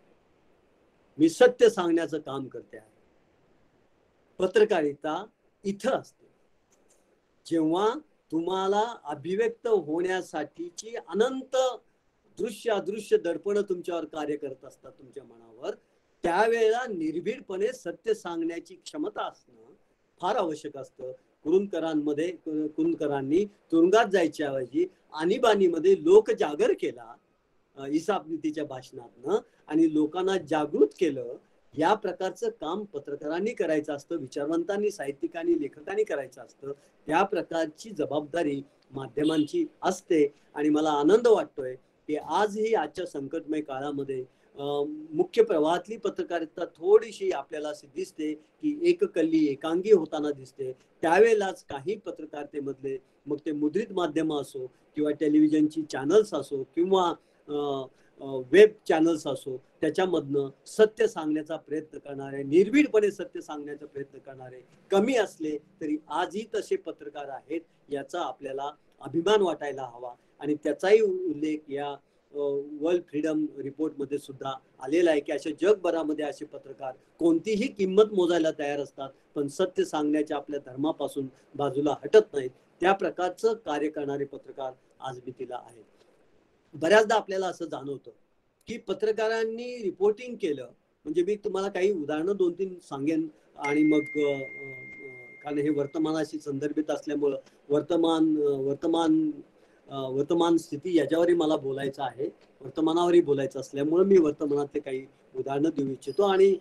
मी सत्य सांगण्याचं काम करते आहे. पत्रकारिता इथं असते जेव्हा तुम्हाला अभिव्यक्त होण्यासाठीची अनंत दृश्य अदृश्य दर्पण तुमच्यावर कार्य करत असतात तुमच्या मनावर, त्यावेळेला निर्भीडपणे सत्य सांगण्याची क्षमता असणं फार आवश्यक असतं. कुरुंदकरांनी तुरुंगात जायच्या ऐवजी आणीबाणीमध्ये लोकजागर केला ईसापनीतीच्या भाषणातनं आणि लोकांना जागृत केलं. या प्रकारचं काम पत्रकारांनी करायचं असतं, विचारवंतांनी, साहित्यिकांनी, लेखकांनी करायचं असतं. त्या प्रकारची जबाबदारी माध्यमांची असते. आणि मला आनंद वाटतोय की आजही आजच्या संकटमय काळामध्ये मुख्य प्रवाहातली पत्रकारिता थोडीशी आपल्याला अशी दिसते की एककल्ली, एकांगी होताना दिसते. त्यावेळेलाच काही पत्रकारितेमधले, मग ते मुद्रित माध्यम असो किंवा टेलिव्हिजनची चॅनल्स असो किंवा वेब चॅनल्स असो, त्याच्यामधनं सत्य सांगण्याचा प्रयत्न करणारे, निर्भीडपणे सत्य सांगण्याचा प्रयत्न करणारे कमी असले तरी आजही तसे पत्रकार आहेत, याचा आपल्याला अभिमान वाटायला हवा. आणि त्याचाही उल्लेख या वर्ल्ड फ्रीडम रिपोर्ट मध्ये सुद्धा आलेला आहे की अशा जगभरामध्ये असे पत्रकार कोणतीही किंमत मोजायला तयार असतात, पण सत्य सांगण्याच्या आपल्या धर्मापासून बाजूला हटत नाहीत. त्या प्रकारचं कार्य करणारे पत्रकार आज भीतीला आहेत. बऱ्याचदा आपल्याला असं जाणवतं की पत्रकारांनी रिपोर्टिंग केलं म्हणजे मी तुम्हाला काही उदाहरणं 2-3 सांगेन आणि मग कारण हे वर्तमानाशी संदर्भित असल्यामुळं वर्तमान स्थिती याच्यावरही मला बोलायचं आहे, वर्तमानावरही बोलायचं असल्यामुळं मी वर्तमानातले काही उदाहरणं देऊ इच्छितो आणि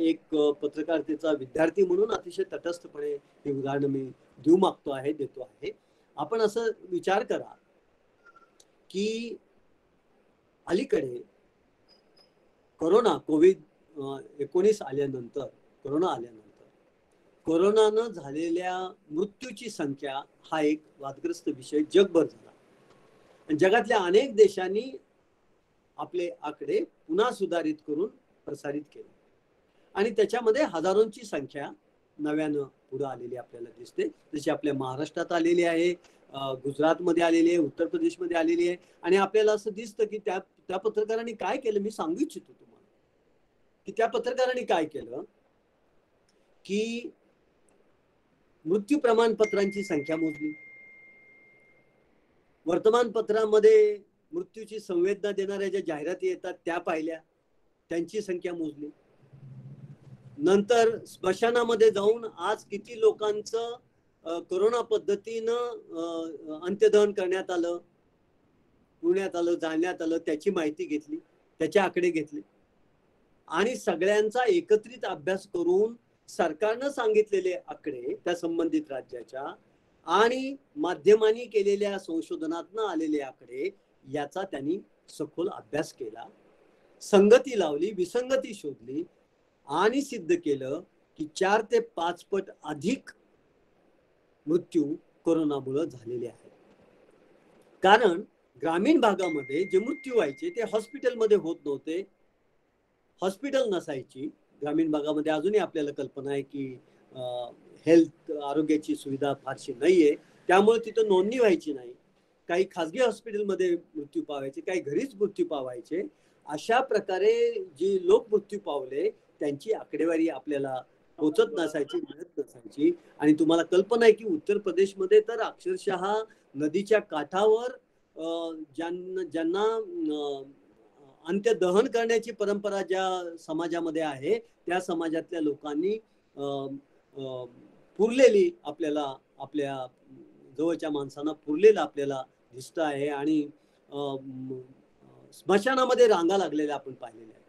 एक पत्रकारितेचा विद्यार्थी म्हणून अतिशय तटस्थपणे ही उदाहरणं मी देतो आहे. आपण असं विचार करा की अलीकडे कोविड-19 आल्यानंतर कोरोनानं झालेल्या मृत्यूची संख्या हा एक वादग्रस्त विषय जगभर झाला. जगातल्या अनेक देशांनी आपले आकडे पुन्हा सुधारित करून प्रसारित केले आणि त्याच्यामध्ये हजारोंची संख्या नव्यानं पुढे आलेली आपल्याला दिसते. जशी आपल्या महाराष्ट्रात आलेली आहे, गुजरातमध्ये आलेली आहे, उत्तर प्रदेशमध्ये आलेली आहे. आणि आपल्याला असं दिसतं की त्या पत्रकारांनी काय केलं, मी सांगू इच्छितो तुम्हाला की त्या पत्रकारांनी काय केलं की मृत्यू प्रमाणपत्रांची संख्या मोजली, वर्तमानपत्रामध्ये मृत्यूची संवेदना देणाऱ्या ज्या जाहिराती येतात त्या पाहिल्या, त्यांची संख्या मोजली. नंतर स्मशानामध्ये जाऊन आज किती लोकांचं कोरोना पद्धतीनं अंत्यदहन करण्यात आलं, पुण्यात आलं, जाळण्यात आलं, त्याची माहिती घेतली, त्याचे आकडे घेतले आणि सगळ्यांचा एकत्रित अभ्यास करून सरकारनं सांगितलेले आकडे त्या संबंधित राज्याच्या आणि माध्यमांनी केलेल्या संशोधनातनं आलेले आकडे याचा त्यांनी सखोल अभ्यास केला, संगती लावली, विसंगती शोधली आणि सिद्ध केलं की 4 ते 5 पट अधिक मृत्यू कोरोनामुळे झालेले आहेत. कारण ग्रामीण भागामध्ये जे मृत्यू व्हायचे ते हॉस्पिटलमध्ये होत नव्हते, हॉस्पिटल नसायची. ग्रामीण भागामध्ये अजूनही आपल्याला कल्पना आहे की हेल्थ आरोग्याची सुविधा फारशी नाहीये, त्यामुळे तिथं नोंदणी व्हायची नाही. काही खाजगी हॉस्पिटलमध्ये मृत्यू पावायचे, काही घरीच मृत्यू पावायचे. अशा प्रकारे जे लोक मृत्यू पावले त्यांची आकडेवारी आपल्याला पोचत नसायची, मिळत नसायची. आणि तुम्हाला कल्पना आहे की उत्तर प्रदेशमध्ये तर अक्षरशः नदीच्या काठावर ज्यांना अंत्यदहन करण्याची परंपरा ज्या समाजामध्ये आहे त्या समाजातल्या लोकांनी पुरलेली आपल्या जवळच्या माणसांना पुरलेलं आपल्याला दिसतं आहे आणि स्मशानामध्ये रांगा लागलेल्या आपण पाहिलेल्या आहे.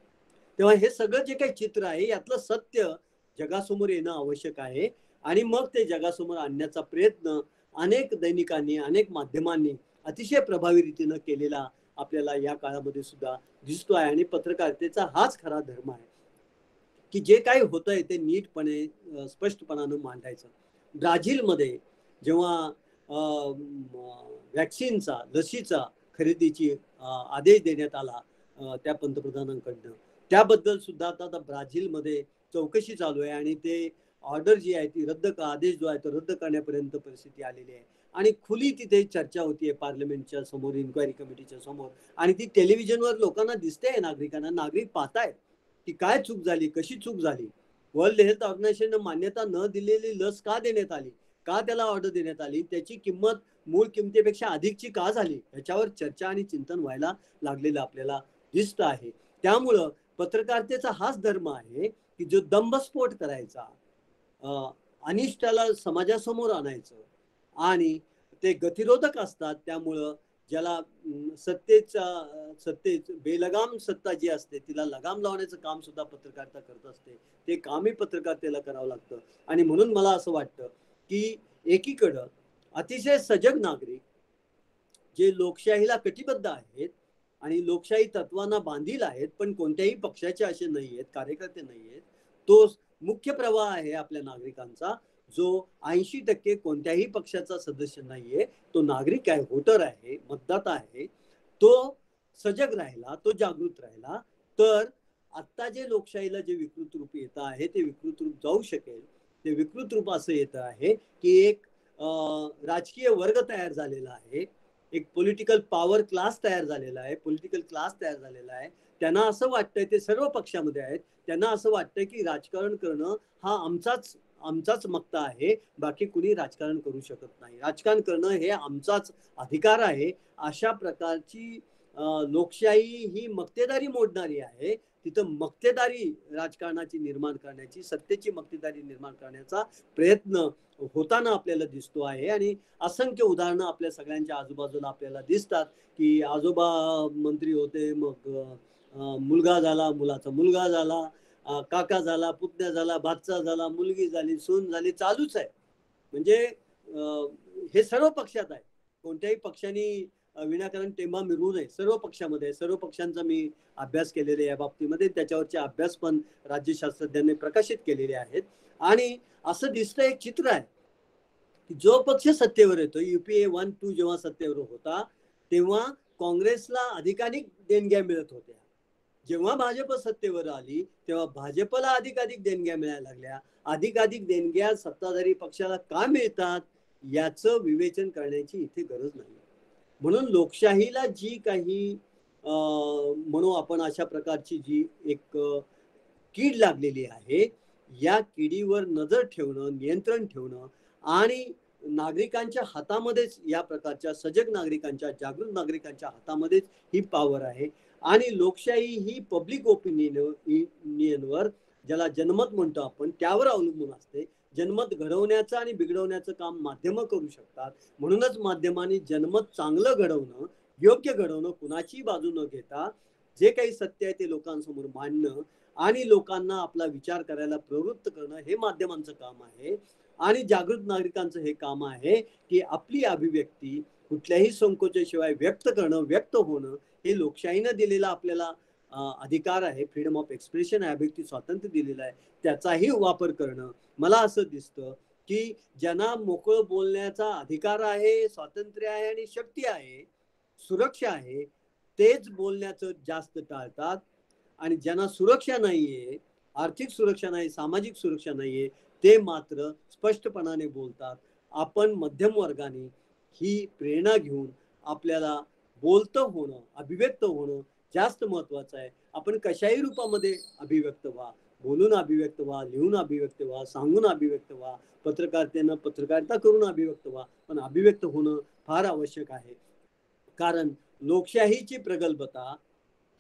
तेव्हा हे सगळं जे काही चित्र आहे यातलं सत्य जगासमोर येणं आवश्यक आहे आणि मग ते जगासमोर आणण्याचा प्रयत्न अनेक दैनिकांनी, अनेक माध्यमांनी अतिशय प्रभावी रीतीनं केलेला आपल्याला या काळामध्ये सुद्धा दिसतो आहे. आणि पत्रकारितेचा हाच खरा धर्म आहे की जे काही होतंय ते नीटपणे स्पष्टपणानं मांडायचं. ब्राझीलमध्ये जेव्हा वॅक्सिनचा, लसीचा खरेदीची आदेश देण्यात आला त्या पंतप्रधानांकडनं, त्याबद्दल सुद्धा आता ब्राझीलमध्ये चौकशी चालू आहे आणि ते ऑर्डर जी आहे ती आदेश जो आहे तो रद्द करण्यापर्यंत परिस्थिती आलेली आहे. आणि खुली तिथे चर्चा होतीये पार्लमेंटच्या समोर, इन्क्वायरी कमिटीच्या समोर, आणि ती टेलिव्हिजनवर लोकांना दिसते, नागरिकांना, नागरिक पाहतायत की काय चूक झाली, कशी चूक झाली, वर्ल्ड हेल्थ ऑर्गनायझेशनने मान्यता न दिलेली लस का देण्यात आली, का त्याला ऑर्डर देण्यात आली, त्याची किंमत मूळ किमतीपेक्षा अधिकची का झाली, याच्यावर चर्चा आणि चिंतन व्हायला लागलेलं आपल्याला दिसतं आहे. त्यामुळं पत्रकारितेचा हाच धर्म आहे की जो दंभस्फोट करायचा, अनिष्टाला समाजासमोर आणायचं आणि ते गतिरोधक असतात. त्यामुळं ज्याला सत्ते बेलगाम सत्ता जी असते तिला लगाम लावण्याचं काम सुद्धा पत्रकारिता करत असते. ते कामही पत्रकारितेला करावं लागतं. आणि म्हणून मला असं वाटतं की एकीकडं अतिशय सजग नागरिक जे लोकशाहीला कटिबद्ध आहेत आणि लोकशाही तत्वांना बांधील आहेत, पण कोणत्याही पक्षाचे असे नाही आहेत, कार्यकर्ते नाही आहेत, तो मुख्य प्रवाह आहे आपल्या नागरिकांचा, जो 80% कोणत्याही पक्षाचा सदस्य नाहीये, तो नागरिक आहे, व्होटर आहे, मतदाता आहे, तो सजग राहिला, तो जागृत राहिला तर आता जे लोकशाहीला जे विकृत रूप येत आहे ते विकृत रूप जाऊ शकेल. ते विकृत रूप असं येत आहे की एक राजकीय वर्ग तयार झालेला आहे, एक पॉलिटिकल पॉवर क्लास तयार झालेला आहे, पॉलिटिकल क्लास तयार झालेला आहे. त्यांना असं वाटतंय, ते सर्व पक्षामध्ये आहेत, त्यांना असं वाटतंय की राजकारण करणं हा आमचाच मक्ता आहे, बाकी कुणी राजकारण करू शकत नाही, राजकारण करणं हे आमचाच अधिकार आहे. अशा प्रकारची लोकशाही ही मक्तेदारी मोडणारी आहे. तिथं मक्तेदारी राजकारणाची निर्माण करण्याची, सत्तेची मक्तेदारी निर्माण करण्याचा प्रयत्न होताना आपल्याला दिसतो आहे. आणि असंख्य उदाहरणं आपल्या सगळ्यांच्या आजूबाजूला आपल्याला दिसतात की आजोबा मंत्री होते, मग मुलगा झाला, मुलाचा मुलगा झाला, काका झाला, पुतण्या झाला, भाचा झाला, मुलगी झाली, सून झाली, चालूच आहे. म्हणजे हे सर्व पक्षात आहे. कोणत्याही पक्षाने विनाकारण टेंबा मिरवू नये. सर्व पक्षामध्ये, सर्व पक्षांचा मी अभ्यास केलेला या बाबतीमध्ये, त्याच्यावरचे अभ्यास पण राज्यशास्त्रज्ञांनी प्रकाशित केलेले आहेत. आणि असं दिसतं, एक चित्र आहे की जो पक्ष सत्तेवर येतो, UPA 1-2 जेव्हा सत्तेवर होता तेव्हा काँग्रेसला अधिकाधिक देणग्या मिळत होत्या. जेव्हा भाजप सत्तेवर आली तेव्हा भाजपला अधिकाधिक देणग्या मिळायला लागल्या. अधिकाधिक देणग्या सत्ताधारी पक्षाला का मिळतात याचं विवेचन करण्याची इथे गरज नाही. म्हणून लोकशाहीला जी काही म्हणू आपण अशा प्रकारची जी एक कीड लागलेली आहे, या किडीवर नजर ठेवणं, नियंत्रण ठेवणं आणि नागरिकांच्या हातामध्येच, या प्रकारच्या सजग नागरिकांच्या, जागृत नागरिकांच्या हातामध्येच ही पॉवर आहे. आणि लोकशाही ही पब्लिक ओपिनियनवर, ज्याला जनमत म्हणतो आपण, त्यावर अवलंबून असते. जनमत घडवण्याचं आणि बिघडवण्याचं काम माध्यमं करू शकतात. म्हणूनच माध्यमांनी जनमत चांगलं घडवणं, योग्य घडवणं, कुणाची बाजू न घेता जे काही सत्य आहे ते लोकांसमोर मांडणं आणि लोकांना आपला विचार करायला प्रवृत्त करणं हे माध्यमांचं काम आहे. आणि जागृत नागरिकांचं हे काम आहे की आपली अभिव्यक्ती कुठल्याही संकोचाशिवाय व्यक्त करणं, व्यक्त होणं, हे लोकशाहीनं दिलेला आपल्याला अधिकार आहे. फ्रीडम ऑफ एक्सप्रेशन आहे, अभिव्यक्ती स्वातंत्र्य दिलेलं आहे, त्याचाही वापर करणं. मला असं दिसतं की ज्यांना मोकळं बोलण्याचा अधिकार आहे, स्वातंत्र्य आहे आणि शक्ती आहे, सुरक्षा आहे, तेच बोलण्याचं जास्त टाळतात. आणि ज्यांना सुरक्षा नाहीये, आर्थिक सुरक्षा नाही, सामाजिक सुरक्षा नाहीये, ते मात्र स्पष्टपणाने बोलतात. आपण मध्यम वर्गाने ही प्रेरणा घेऊन आपल्याला बोलतं होणं, अभिव्यक्त होणं जास्त महत्वाचं आहे. आपण कशाही रूपामध्ये अभिव्यक्त व्हा, बोलून अभिव्यक्त व्हा, लिहून अभिव्यक्त व्हा, सांगून अभिव्यक्त व्हा, पत्रकारितेनं पत्रकारिता करून अभिव्यक्त व्हा, पण अभिव्यक्त होणं फार आवश्यक आहे. कारण लोकशाहीची प्रगल्भता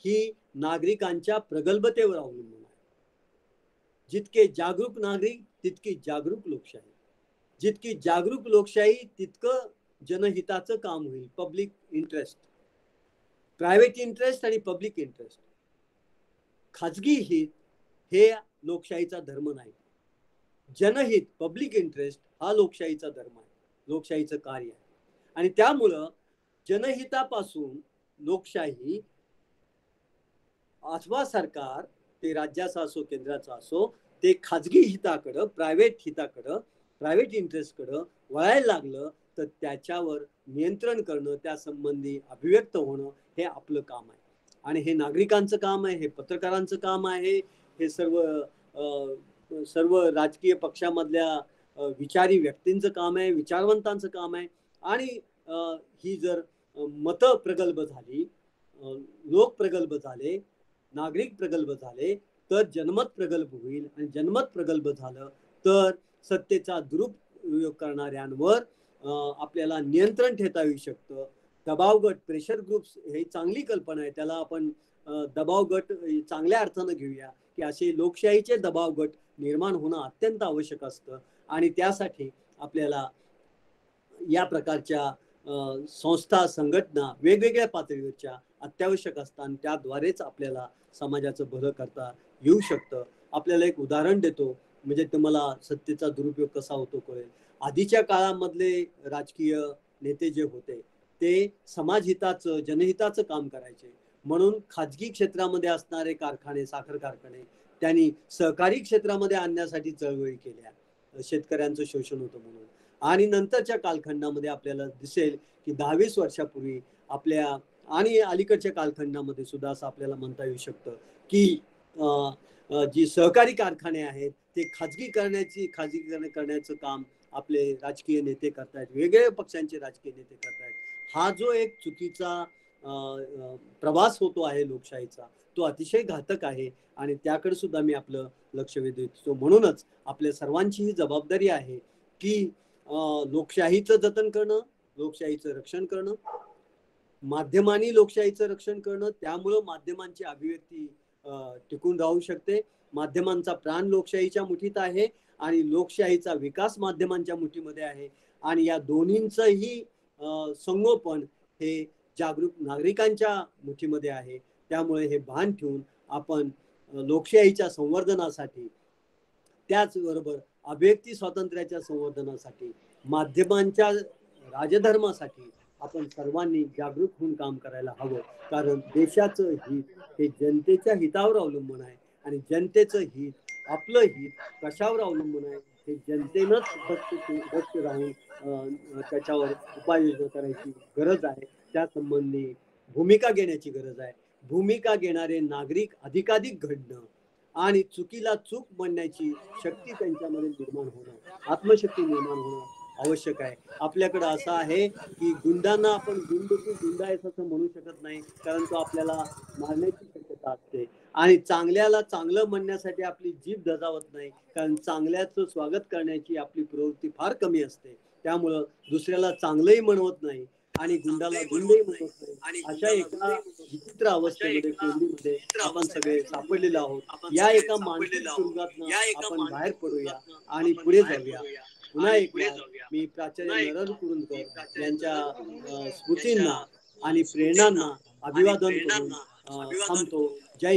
ही नागरिकांच्या प्रगल्भतेवर अवलंबून आहे. जितके जागरूक नागरिक तितकी जागरूक लोकशाही, जितकी जागरूक लोकशाही तितकं जनहिताचं काम होईल. पब्लिक इंटरेस्ट, प्रायव्हेट इंटरेस्ट आणि पब्लिक इंटरेस्ट, खाजगी हित हे लोकशाहीचा धर्म नाही. जनहित, पब्लिक इंटरेस्ट हा लोकशाहीचा धर्म आहे, लोकशाहीचं कार्य आहे. आणि त्यामुळं जनहितापासून लोकशाही, अथवा सरकार, ते राज्याचा असो केंद्राचा असो, ते खाजगी हिताकडं, प्रायव्हेट हिताकडं, प्रायव्हेट इंटरेस्टकडं वळायला लागलं तर त्याच्यावर नियंत्रण करणं, त्या संबंधी अभिव्यक्त होणं हे आपलं काम आहे. आणि हे नागरिकांचं काम आहे, हे पत्रकारांचं काम आहे, हे सर्व राजकीय पक्षामधल्या विचारी व्यक्तींचं काम आहे, विचारवंतांचं काम आहे. आणि ही जर मतं प्रगल्भ झाली, लोक प्रगल्भ झाले, नागरिक प्रगल्भ झाले तर जनमत प्रगल्भ होईल. आणि जनमत प्रगल्भ झालं तर सत्तेचा दुरुपयोग करणाऱ्यांवर आपल्याला नियंत्रण ठेवता येऊ शकतं. दबाव गट, प्रेशर ग्रुप्स ही चांगली कल्पना आहे, त्याला आपण दबाव गट चांगल्या अर्थानं घेऊया की असे लोकशाहीचे दबाव गट निर्माण होणं अत्यंत आवश्यक असतं. आणि त्यासाठी आपल्याला या प्रकारच्या संस्था, संघटना वेगवेगळ्या पातळीवरच्या अत्यावश्यक असतात. त्याद्वारेच आपल्याला समाजाचं भलं करता येऊ शकतं. आपल्याला एक उदाहरण देतो म्हणजे तुम्हाला सत्तेचा दुरुपयोग कसा होतो कळेल. आधीच्या काळामधले राजकीय नेते जे होते ते समाजहिताचं, जनहिताचं काम करायचे. म्हणून खाजगी क्षेत्रामध्ये असणारे कारखाने, साखर कारखाने त्यांनी सहकारी क्षेत्रामध्ये आणण्यासाठी चळवळी केल्या. शेतकऱ्यांचं शोषण होतं म्हणून. आणि नंतरच्या कालखंडामध्ये आपल्याला दिसेल की 10-20 वर्षापूर्वी आपल्या आणि अलीकडच्या कालखंडामध्ये सुद्धा असं आपल्याला म्हणता येऊ शकतं की जी सहकारी कारखाने आहेत ते खाजगीकरण करण्याचं काम आपले राजकीय नेते करतायत, वेगवेगळ्या पक्षांचे राजकीय नेते करतायत. हा जो एक चुकीचा प्रवास होतो आहे लोकशाहीचा, तो अतिशय घातक आहे. आणि त्याकडे सुद्धा मी आपलं लक्ष वेधू इच्छितो. म्हणूनच आपल्या सर्वांची ही जबाबदारी आहे की लोकशाहीचं जतन करणं, लोकशाहीचं रक्षण करणं, माध्यमांनी लोकशाहीचं रक्षण करणं. त्यामुळं माध्यमांची अभिव्यक्ती टिकून राहू शकते. माध्यमांचा प्राण लोकशाहीच्या मुठीत आहे आणि लोकशाहीचा विकास माध्यमांच्या मुठीमध्ये आहे आणि या दोन्हींचंही संगोपन हे जागरूक नागरिकांच्या मुठीमध्ये आहे. त्यामुळे हे भान ठेवून आपण लोकशाहीच्या संवर्धनासाठी, त्याचबरोबर अभिव्यक्ती स्वातंत्र्याच्या संवर्धनासाठी, माध्यमांच्या राजधर्मासाठी आपण सर्वांनी जागरूक होऊन काम करायला हवं. कारण देशाचं हित हे जनतेच्या हितावर अवलंबून आहे आणि जनतेचं हित, आपलं हित कशावर अवलंबून आहे हे जनतेनंच दक्ष राहून त्याच्यावर उपाययोजना करायची गरज आहे. त्या संबंधी भूमिका घेण्याची गरज आहे. भूमिका घेणारे नागरिक अधिकाधिक घडणं आणि चुकीला चूक म्हणण्याची शक्ती त्यांच्यामध्ये निर्माण होणं, आत्मशक्ती निर्माण होणं आवश्यक आहे. आपल्याकडे असं आहे की गुंडांना आपण गुंडा आहे असं म्हणू शकत नाही, कारण तो आपल्याला मारण्याची शक्यता असते. आणि चांगल्याला चांगलं म्हणण्यासाठी आपली जीभ धजावत नाही, कारण चांगल्याचं स्वागत करण्याची आपली प्रवृत्ती फार कमी असते. त्यामुळं दुसऱ्याला चांगलंही म्हणवत नाही आणि गुंडाला गुंडही म्हणत नाही. अशा एका विचित्र अवस्थेमध्ये, कोंडीमध्ये आपण सगळे सापडलेलो आहोत. या एका मानसिक तुरुंगातनं आपण बाहेर पडूया आणि पुढे जाऊया. पुन्हा एकदा मी प्राचार्य नरहर कुरुंदकर यांच्या स्मृतींना आणि प्रेरणांना अभिवादन करून थांबतो. जय